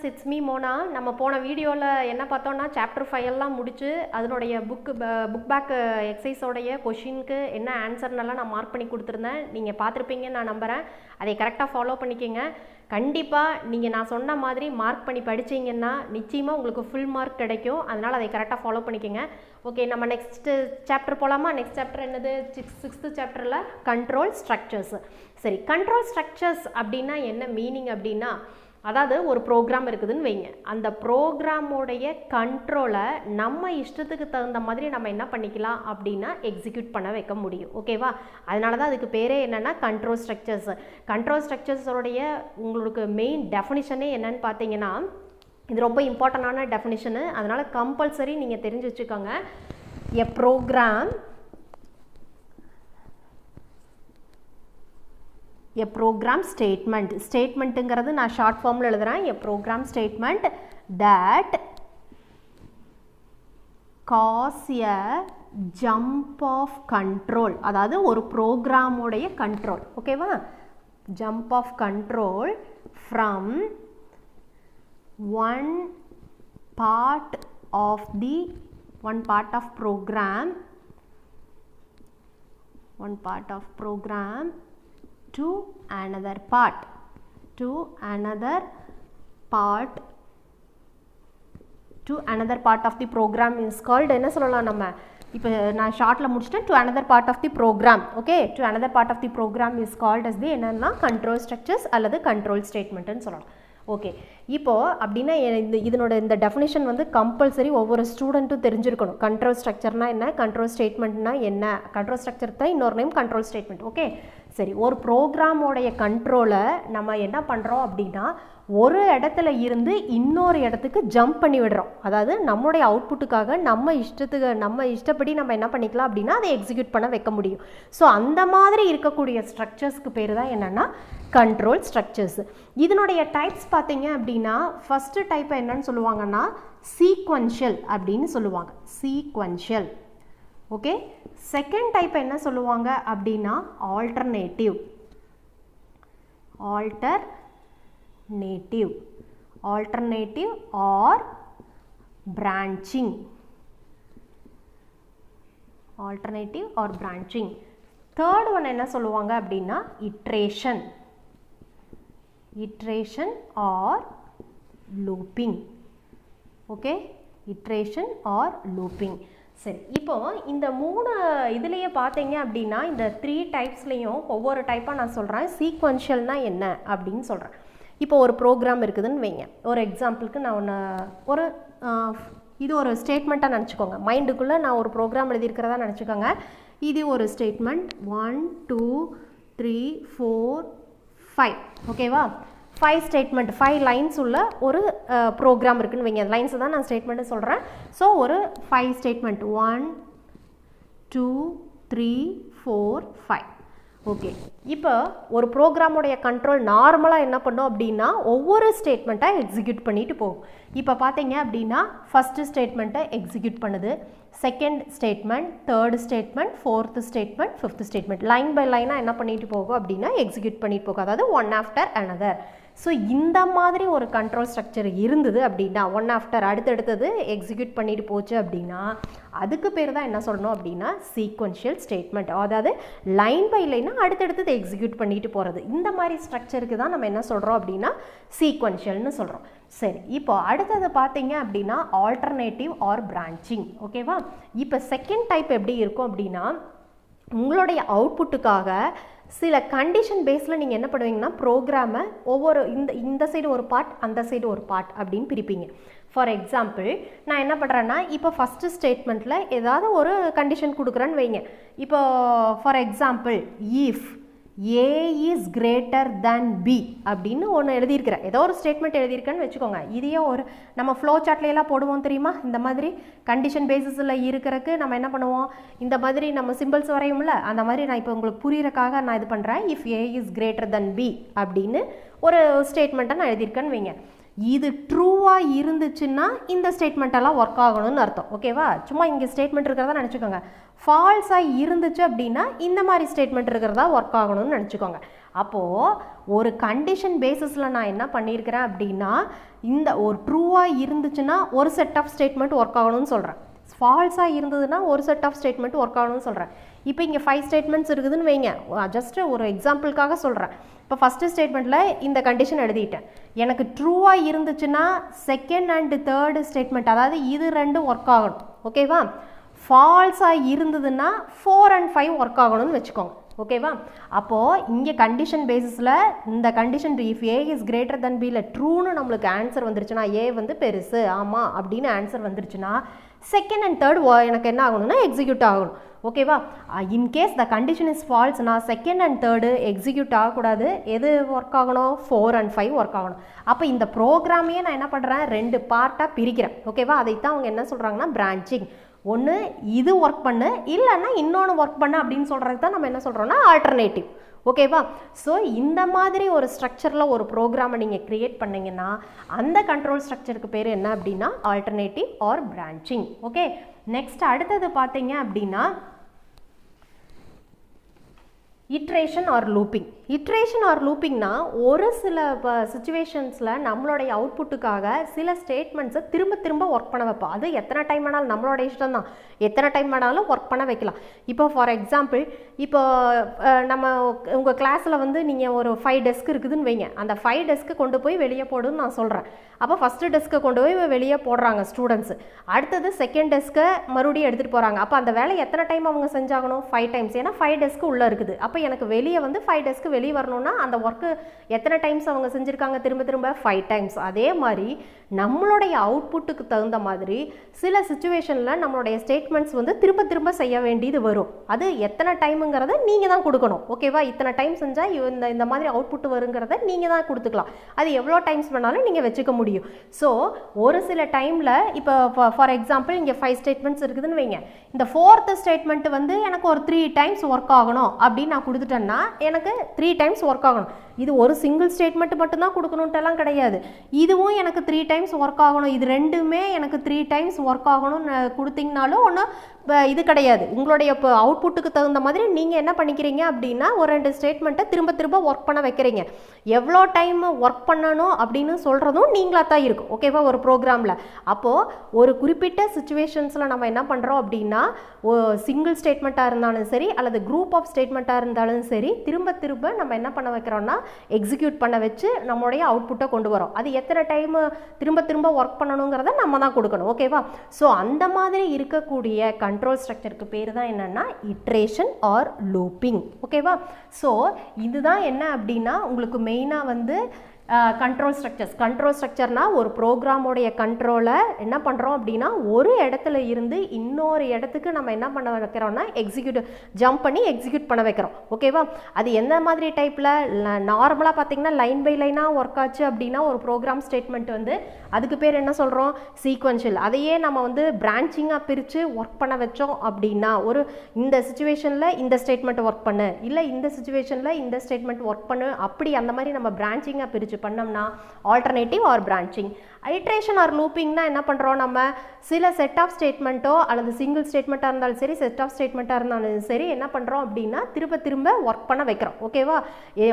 Students, it's me Mona. நம்ம போன வீடியோவில் என்ன பார்த்தோம்னா சாப்டர் 5 எல்லாம் முடிச்சு அதனுடைய புக் பேக் எக்ஸசைஸோடைய கொஷினுக்கு என்ன ஆன்சர்னெல்லாம் நான் மார்க் பண்ணி கொடுத்துருந்தேன். நீங்கள் பார்த்துருப்பீங்கன்னு நான் நம்புகிறேன். அதை கரெக்டாக ஃபாலோ பண்ணிக்கோங்க. கண்டிப்பாக நீங்கள் நான் சொன்ன மாதிரி மார்க் பண்ணி படித்தீங்கன்னா நிச்சயமாக உங்களுக்கு ஃபுல் மார்க் கிடைக்கும். அதனால் அதை கரெக்டாக ஃபாலோ பண்ணிக்கோங்க. ஓகே, நம்ம நெக்ஸ்ட்டு சாப்டர் போகலாமா? நெக்ஸ்ட் சாப்டர் என்னது? 6th சாப்டரில் கண்ட்ரோல் ஸ்ட்ரக்சர்ஸ். சரி, கண்ட்ரோல் ஸ்ட்ரக்சர்ஸ் அப்படின்னா என்ன மீனிங் அப்படின்னா, அதாவது ஒரு ப்ரோக்ராம் இருக்குதுன்னு வைங்க. அந்த ப்ரோக்ராமோடைய கண்ட்ரோலை நம்ம இஷ்டத்துக்கு தகுந்த மாதிரி நம்ம என்ன பண்ணிக்கலாம் அப்படின்னா எக்ஸிக்யூட் பண்ண வைக்க முடியும். ஓகேவா? அதனால தான் அதுக்கு பேரே என்னென்னா கண்ட்ரோல் ஸ்ட்ரக்சர்ஸ். கண்ட்ரோல் ஸ்ட்ரக்சர்ஸோடைய உங்களுக்கு மெயின் டெஃபினிஷனே என்னன்னு பார்த்தீங்கன்னா, இது ரொம்ப இம்பார்ட்டண்டான டெஃபினிஷனு. அதனால் கம்பல்சரி நீங்கள் தெரிஞ்சு வச்சுக்கோங்க. எ program ஸ்டேட்மெண்ட்டுங்கிறது நான் ஷார்ட் ஃபார்மில் எழுதுகிறேன். A program statement that causes a jump of control, அதாவது ஒரு ப்ரோக்ராமோடைய கண்ட்ரோல். ஓகேவா? Jump of control from one part of program to another part of the program is called, என்ன சொல்லலாம் நம்ம இப்போ நான் ஷார்ட்டில் முடிச்சிட்டேன், to another part of the program. Okay, to another part of the program is called as the என்னன்னா control structures அல்லது control ஸ்டேட்மெண்ட்டுன்னு சொல்லலாம். Okay, இப்போது அப்படின்னா இந்த டெஃபினிஷன் வந்து கம்பல்சரி ஒவ்வொரு ஸ்டூடெண்ட்டும் தெரிஞ்சிருக்கணும். கண்ட்ரோல் ஸ்ட்ரக்சர்னா என்ன, கண்ட்ரோல் ஸ்டேட்மெண்ட்னா என்ன. கண்ட்ரோல் ஸ்ட்ரக்சர் தான் இன்னொரு நேம் கண்ட்ரோல் ஸ்டேட்மெண்ட். ஓகே, சரி, ஒரு ப்ரோக்ராமோடைய கண்ட்ரோலை நம்ம என்ன பண்ணுறோம் அப்படின்னா ஒரு இடத்துல இருந்து இன்னொரு இடத்துக்கு ஜம்ப் பண்ணி விடுறோம். அதாவது நம்மளுடைய அவுட்புட்டுக்காக நம்ம இஷ்டப்படி நம்ம என்ன பண்ணிக்கலாம் அப்படின்னா அதை எக்ஸிக்யூட் பண்ண வைக்க முடியும். ஸோ அந்த மாதிரி இருக்கக்கூடிய ஸ்ட்ரக்சர்ஸ்க்கு பேர் தான் என்னென்னா கண்ட்ரோல் ஸ்ட்ரக்சர்ஸ். இதனுடைய டைப்ஸ் பார்த்தீங்க அப்படின்னா ஃபஸ்ட்டு டைப்பை என்னன்னு சொல்லுவாங்கன்னா சீக்வென்ஷியல் அப்படின்னு சொல்லுவாங்க. சீக்வென்ஷியல். ஓகே, செகண்ட் டைப் என்ன சொல்லுவாங்க அப்படின்னா alternative or branching. Third one என்ன சொல்லுவாங்க அப்படின்னா iteration or looping. Okay, iteration or looping. சரி, இப்போ இந்த 3 இதுலேயே பார்த்தீங்க அப்படின்னா இந்த 3 டைப்ஸ்லேயும் ஒவ்வொரு டைப்பாக நான் சொல்கிறேன். சீக்வென்ஷியல்னா என்ன அப்படின்னு சொல்கிறேன். இப்போ ஒரு ப்ரோக்ராம் இருக்குதுன்னு வைங்க. ஒரு எக்ஸாம்பிளுக்கு நான் இது ஒரு ஸ்டேட்மெண்ட்டாக நினச்சிக்கோங்க. மைண்டுக்குள்ளே நான் ஒரு ப்ரோக்ராம் எழுதியிருக்கிறதா நினச்சிக்கோங்க. இது ஒரு ஸ்டேட்மெண்ட் 1 2 3 4 5. ஓகேவா? 5 ஸ்டேட்மெண்ட் 5 லைன்ஸ் உள்ள ஒரு ப்ரோக்ராம் இருக்குன்னு வைங்க. லைன்ஸை தான் நான் ஸ்டேட்மெண்ட்டு சொல்கிறேன். ஸோ ஒரு 5 ஸ்டேட்மெண்ட் 1 2 3 4 5. ஓகே, இப்போ ஒரு ப்ரோக்ராமோடைய கண்ட்ரோல் நார்மலாக என்ன பண்ணோம் அப்படின்னா ஒவ்வொரு ஸ்டேட்மெண்ட்டாக எக்ஸிக்யூட் பண்ணிட்டு போகும். இப்போ பார்த்தீங்க அப்படின்னா ஃபஸ்ட்டு ஸ்டேட்மெண்ட்டை எக்ஸிக்யூட் பண்ணுது, second statement, third statement, fourth statement, fifth statement, line by லைனாக என்ன பண்ணிட்டு போகும் அப்படின்னா எக்ஸிக்யூட் பண்ணிட்டு போகும். அதாவது ஒன் ஆஃப்டர் அனதர். ஸோ இந்த மாதிரி ஒரு கண்ட்ரோல் ஸ்ட்ரக்சர் இருந்தது அப்படின்னா ஒன் ஆஃப்டர் அடுத்தடுத்தது எக்ஸிக்யூட் பண்ணிட்டு போச்சு அப்படின்னா அதுக்கு பேர் தான் என்ன சொல்லணும் அப்படின்னா சீக்வென்ஷியல் ஸ்டேட்மெண்ட். அதாவது லைன் பை லைனாக அடுத்தடுத்தது எக்ஸிக்யூட் பண்ணிட்டு போகிறது. இந்த மாதிரி ஸ்ட்ரக்சருக்கு தான் நம்ம என்ன சொல்கிறோம் அப்படின்னா சீக்வென்ஷியல்னு சொல்கிறோம். சரி, இப்போ அடுத்தது பார்த்தீங்க அப்படின்னா ஆல்டர்னேட்டிவ் ஆர் பிரான்ச்சிங். ஓகேவா? இப்போ செகண்ட் டைப் எப்படி இருக்கும் அப்படின்னா உங்களுடைய அவுட்புட்டுக்காக சில கண்டிஷன் பேஸில் நீங்கள் என்ன பண்ணுவீங்கன்னா ப்ரோக்ராமை ஒவ்வொரு இந்த சைடு ஒரு பார்ட் அந்த சைடு ஒரு பார்ட் அப்படின்னு பிரிப்பீங்க. ஃபார் எக்ஸாம்பிள் நான் என்ன பண்ணுறேன்னா இப்போ ஃபஸ்ட்டு ஸ்டேட்மெண்ட்டில் ஏதாவது ஒரு கண்டிஷன் கொடுக்குறேன்னு வைங்க. இப்போ for example if A is greater than B அப்படின்னு ஒன்று எழுதியிருக்கிறேன். ஏதோ ஒரு ஸ்டேட்மெண்ட் எழுதியிருக்கேன்னு வச்சுக்கோங்க. இதையே ஒரு நம்ம ஃப்ளோ சார்ட்லையெல்லாம் போடுவோம் தெரியுமா? இந்த மாதிரி கண்டிஷன் பேசிஸில் இருக்கிறதுக்கு நம்ம என்ன பண்ணுவோம், இந்த மாதிரி நம்ம சிம்பிள்ஸ் வரையும்ல, அந்த மாதிரி நான் இப்போ உங்களுக்கு புரியறதுக்காக நான் இது பண்ணுறேன். If A is greater than B அப்படின்னு ஒரு ஸ்டேட்மெண்ட்டை நான் எழுதியிருக்கேன்னு வைங்க. இது ட்ரூவாக இருந்துச்சுன்னா இந்த ஸ்டேட்மெண்ட்டெல்லாம் ஒர்க் ஆகணும்னு அர்த்தம். ஓகேவா? சும்மா இங்கே ஸ்டேட்மெண்ட் இருக்கிறதா நினச்சிக்கோங்க. ஃபால்ஸாக இருந்துச்சு அப்படின்னா இந்த மாதிரி ஸ்டேட்மெண்ட் இருக்கிறதா ஒர்க் ஆகணும்னு நினச்சிக்கோங்க. அப்போது ஒரு கண்டிஷன் பேசிஸில் நான் என்ன பண்ணியிருக்கிறேன் அப்படின்னா, இந்த ஒரு ட்ரூவாக இருந்துச்சுன்னா ஒரு செட் ஆஃப் ஸ்டேட்மெண்ட் ஒர்க் ஆகணும்னு சொல்கிறேன். ஃபால்ஸாக இருந்ததுன்னா ஒரு செட் ஆஃப் ஸ்டேட்மெண்ட் ஒர்க் ஆகணும்னு சொல்கிறேன். இப்போ இங்கே 5 ஸ்டேட்மெண்ட்ஸ் இருக்குதுன்னு வைங்க. ஜஸ்ட்டு ஒரு எக்ஸாம்பிளுக்காக சொல்கிறேன். இப்போ ஃபஸ்ட்டு ஸ்டேட்மெண்ட்டில் இந்த கண்டிஷன் எழுதிட்டேன். எனக்கு ட்ரூவாக இருந்துச்சுன்னா செகண்ட் அண்ட் தேர்டு ஸ்டேட்மெண்ட், அதாவது இது ரெண்டும் ஒர்க் ஆகணும். ஓகேவா? ஃபால்ஸாக இருந்ததுன்னா 4 and 5 ஒர்க் ஆகணும்னு வச்சுக்கோங்க. ஓகேவா? அப்போது இங்கே கண்டிஷன் பேசிஸில் இந்த condition if A is greater than பியில் ட்ரூன்னு நம்மளுக்கு ஆன்சர் வந்துருச்சுன்னா, ஏ வந்து பெருசு ஆமாம் அப்படின்னு ஆன்சர் வந்துருச்சுன்னா செகண்ட் அண்ட் தேர்ட் எனக்கு என்ன ஆகணும்னா எக்ஸிக்யூட் ஆகணும். ஓகேவா? இன்கேஸ் த கண்டிஷன் இஸ் ஃபால்ஸ்னா செகண்ட் அண்ட் தேர்டு எக்ஸிக்யூட் ஆகக்கூடாது. எது ஒர்க் ஆகணும்? 4 and 5 ஒர்க் ஆகணும். அப்போ இந்த ப்ரோக்ராமையே நான் என்ன பண்ணுறேன், 2 பார்ட்டாக பிரிக்கிறேன். ஓகேவா? அதைத்தான் அவங்க என்ன சொல்கிறாங்கன்னா பிரான்ச்சிங். ஒன்று இது ஒர்க் பண்ணு, இல்லைன்னா இன்னொன்று ஒர்க் பண்ணு அப்படின்னு சொல்கிறதுக்கு தான் நம்ம என்ன சொல்கிறோம்னா ஆல்டர்னேட்டிவ். ஓகேவா? ஸோ இந்த மாதிரி ஒரு ஸ்ட்ரக்சரில் ஒரு ப்ரோக்ராமை நீங்கள் க்ரியேட் பண்ணிங்கன்னா அந்த கண்ட்ரோல் ஸ்ட்ரக்சருக்கு பேர் என்ன அப்படின்னா alternative or branching. Okay, next அடுத்தது பார்த்தீங்க அப்படின்னா iteration or looping. Iteration or லூப்பிங்னா ஒரு சில சிச்சுவேஷன்ஸில் நம்மளுடைய அவுட்புட்டுக்காக சில ஸ்டேட்மெண்ட்ஸை திரும்ப திரும்ப ஒர்க் பண்ண வைப்போம். அது எத்தனை டைம் வேணாலும் நம்மளோட இஷ்டம் தான், எத்தனை டைம் வேணாலும் ஒர்க் பண்ண வைக்கலாம். இப்போ ஃபார் எக்ஸாம்பிள், இப்போ நம்ம உங்கள் கிளாஸில் வந்து நீங்கள் ஒரு 5 டெஸ்க் இருக்குதுன்னு வைங்க. அந்த 5 டெஸ்க்கு கொண்டு போய் வெளியே போடுன்னு நான் சொல்கிறேன். அப்போ ஃபஸ்ட்டு டெஸ்க்கை கொண்டு போய் வெளியே போடுறாங்க ஸ்டூடெண்ட்ஸு. அடுத்தது செகண்ட் டெஸ்க்கை மறுபடியும் எடுத்துகிட்டு போகிறாங்க. அப்போ அந்த வேலை எத்தனை டைம் அவங்க செஞ்சாகணும்? 5 டைம்ஸ். ஏன்னா 5 டெஸ்க்கு உள்ளே இருக்குது. அப்போ எனக்கு வெளியே வந்து 5 டெஸ்க்கு வெளியே வரணும்னா அந்த ஒர்க்கு எத்தனை டைம்ஸ் அவங்க செஞ்சுருக்காங்க? திரும்ப திரும்ப 5 டைம்ஸ். அதே மாதிரி நம்மளுடைய அவுட்புட்டுக்கு தகுந்த மாதிரி சில சிச்சுவேஷனில் நம்மளுடைய ஸ்டேட்மெண்ட்ஸ் வந்து திரும்ப திரும்ப செய்ய வேண்டியது வரும். அது எத்தனை டைமுங்கிறத நீங்கள் தான் கொடுக்கணும். ஓகேவா? இத்தனை டைம் செஞ்சால் இந்த மாதிரி அவுட்புட் வருங்கிறத நீங்கள் தான் கொடுத்துக்கலாம். அது எவ்வளோ டைம்ஸ் வேணாலும் நீங்கள் வச்சுக்க முடியும். ஸோ ஒரு சில டைமில் இப்போ ஃபார் எக்ஸாம்பிள் இங்கே 5 ஸ்டேட்மெண்ட்ஸ் இருக்குதுன்னு வைங்க. இந்த 4th ஸ்டேட்மெண்ட் வந்து எனக்கு ஒரு 3 டைம்ஸ் ஒர்க் ஆகணும் அப்படின்னு நான் கொடுத்துட்டேன்னா எனக்கு 3 டைம்ஸ் ஒர்க் ஆகணும். இது ஒரு சிங்கிள் ஸ்டேட்மெண்ட் மட்டும்தான் கொடுக்கணுன்ட்டெல்லாம் கிடையாது. இதுவும் எனக்கு 3 டைம்ஸ் ஒர்க் ஆகணும், இது ரெண்டுமே எனக்கு 3 டைம்ஸ் ஒர்க் ஆகணும்னு கொடுத்தீங்கனாலும் ஒன்றும் இது கிடையாது. உங்களுடைய இப்போ அவுட்புட்டுக்கு தகுந்த மாதிரி நீங்கள் என்ன பண்ணிக்கிறீங்க அப்படின்னா ஒரு 2 ஸ்டேட்மெண்ட்டை திரும்ப திரும்ப ஒர்க் பண்ண வைக்கிறீங்க. எவ்வளோ டைம் ஒர்க் பண்ணணும் அப்படின்னு சொல்கிறதும் நீங்களாக தான் இருக்கும். ஓகேவா? ஒரு ப்ரோக்ராமில் அப்போது ஒரு குறிப்பிட்ட சிச்சுவேஷன்ஸில் நம்ம என்ன பண்ணுறோம் அப்படின்னா சிங்கிள் ஸ்டேட்மெண்ட்டாக இருந்தாலும் சரி அல்லது குரூப் ஆஃப் ஸ்டேட்மெண்ட்டாக இருந்தாலும் சரி திரும்ப திரும்ப நம்ம என்ன பண்ண வைக்கிறோம்னா எக்ஸிக்யூட் பண்ண வச்சு நம்மளுடைய அவுட்புட்டை கொண்டு வரோம். அது எத்தனை டைம் திரும்ப திரும்ப ஒர்க் பண்ணணுங்கிறத நம்ம தான் கொடுக்கணும். ஓகேவா? ஸோ அந்த மாதிரி இருக்கக்கூடிய கண்ட்ரோல் ஸ்ட்ரக்சருக்கு பேர் தான் என்னன்னா இட்ரேஷன் ஆர் லூப்பிங். ஓகேவா? ஸோ இதுதான் என்ன அப்படின்னா உங்களுக்கு மெயினாக வந்து கண்ட்ரோல் ஸ்ட்ரக்சர்ஸ். கண்ட்ரோல் ஸ்ட்ரக்சர்னா ஒரு ப்ரோக்ராமோடைய கண்ட்ரோலை என்ன பண்ணுறோம் அப்படின்னா ஒரு இடத்துல இருந்து இன்னொரு இடத்துக்கு நம்ம என்ன பண்ண வைக்கிறோம்னா ஜம்ப் பண்ணி எக்ஸிக்யூட் பண்ண வைக்கிறோம். ஓகேவா? அது எந்த மாதிரி டைப்பில் நார்மலாக பார்த்தீங்கன்னா லைன் பை லைனாக ஒர்க் ஆச்சு அப்படின்னா ஒரு ப்ரோக்ராம் ஸ்டேட்மெண்ட் வந்து அதுக்கு பேர் என்ன சொல்கிறோம்? சீக்வென்ஷியல். அதையே நம்ம வந்து பிரான்ச்சிங்காக பிரித்து ஒர்க் பண்ண வச்சோம் அப்படின்னா ஒரு இந்த சிச்சுவேஷனில் இந்த ஸ்டேட்மெண்ட் ஒர்க் பண்ணு, இல்லை இந்த சிச்சுவேஷனில் இந்த ஸ்டேட்மெண்ட் ஒர்க் பண்ணு, அப்படி அந்த மாதிரி நம்ம பிரான்ச்சிங்காக பிரித்து பண்ணோம்னா alternative or branching. Iteration or லூப்பிங்னா என்ன பண்ணுறோம்? நம்ம சில செட் ஆஃப் ஸ்டேட்மெண்ட்டோ அல்லது சிங்கிள் ஸ்டேட்மெண்ட்டாக இருந்தாலும் சரி செட் ஆஃப் ஸ்டேட்மெண்ட்டாக இருந்தாலும் சரி என்ன பண்ணுறோம் அப்படின்னா திரும்ப திரும்ப ஒர்க் பண்ண வைக்கிறோம். ஓகேவா?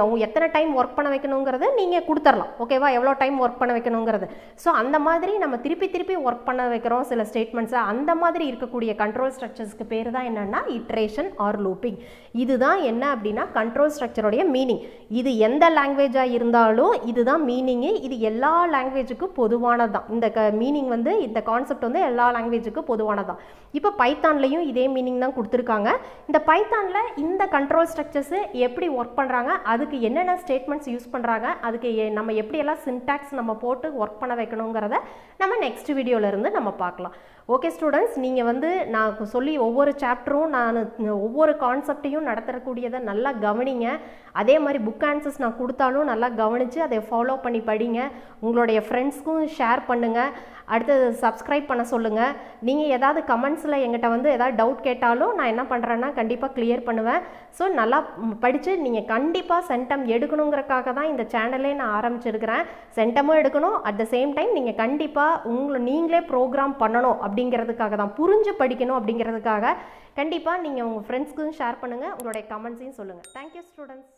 அவங்க எத்தனை டைம் ஒர்க் பண்ண வைக்கணுங்கிறத நீங்கள் கொடுத்துடலாம். ஓகேவா? எவ்வளோ டைம் ஒர்க் பண்ண வைக்கணுங்கிறது. ஸோ அந்த மாதிரி நம்ம திருப்பி திருப்பி ஒர்க் பண்ண வைக்கிறோம் சில ஸ்டேட்மெண்ட்ஸை. அந்த மாதிரி இருக்கக்கூடிய கண்ட்ரோல் ஸ்ட்ரக்சர்ஸ்க்கு பேர் தான் என்னென்னா இட்ரேஷன் ஆர் லூப்பிங். இதுதான் என்ன அப்படின்னா கண்ட்ரோல் ஸ்ட்ரக்சருடைய மீனிங். இது எந்த லாங்குவேஜாக இருந்தாலும் இதுதான் மீனிங்கு. இது எல்லா லாங்குவேஜுக்கும் பொதுவானதான். இந்த மீனிங் வந்து இந்த கான்செப்ட் வந்து எல்லா லாங்குவேஜுக்கும் பொதுவானதான். இப்போ பைத்தான்லையும் இதே மீனிங் தான் கொடுத்துருக்காங்க. இந்த பைத்தானில் இந்த கண்ட்ரோல் ஸ்ட்ரக்சர்ஸு எப்படி ஒர்க் பண்ணுறாங்க, அதுக்கு என்னென்ன ஸ்டேட்மெண்ட்ஸ் யூஸ் பண்ணுறாங்க, அதுக்கு நம்ம எப்படியெல்லாம் சின்டாக்ஸ் நம்ம போட்டு ஒர்க் பண்ண வைக்கணுங்கிறத நம்ம நெக்ஸ்ட் வீடியோவிலேருந்து நம்ம பார்க்கலாம். ஓகே ஸ்டூடெண்ட்ஸ், நீங்கள் வந்து நான் சொல்லி ஒவ்வொரு சாப்டரும் நான் ஒவ்வொரு கான்செப்டையும் நடத்தக்கூடியதை நல்லா கவனிங்க. அதே மாதிரி புக் ஆன்சர்ஸ் நான் கொடுத்தாலும் நல்லா கவனித்து அதை ஃபாலோ பண்ணி படிங்க. உங்களுடைய ஃப்ரெண்ட்ஸ்க்கும் ஷேர் பண்ணுங்கள். அடுத்தது சப்ஸ்கிரைப் பண்ண சொல்லுங்கள். நீங்கள் ஏதாவது கமெண்ட்ஸில் எங்கிட்ட வந்து ஏதாவது டவுட் கேட்டாலும் நான் என்ன பண்ணுறேன்னா கண்டிப்பாக கிளியர் பண்ணுவேன். ஸோ நல்லா படித்து நீங்கள் கண்டிப்பாக சென்டம் எடுக்கணுங்கிறக்காக தான் இந்த சேனலே நான் ஆரம்பிச்சிருக்கிறேன். சென்டமும் எடுக்கணும், அட் த சேம் டைம் நீங்கள் கண்டிப்பாக நீங்களே ப்ரோக்ராம் பண்ணணும் அப்படிங்கிறதுக்காக தான், புரிஞ்சு படிக்கணும் அப்படிங்கிறதுக்காக கண்டிப்பாக நீங்கள் உங்கள் ஃப்ரெண்ட்ஸ்க்கும் ஷேர் பண்ணுங்கள். உங்களுடைய கமெண்ட்ஸையும் சொல்லுங்கள். Thank you students.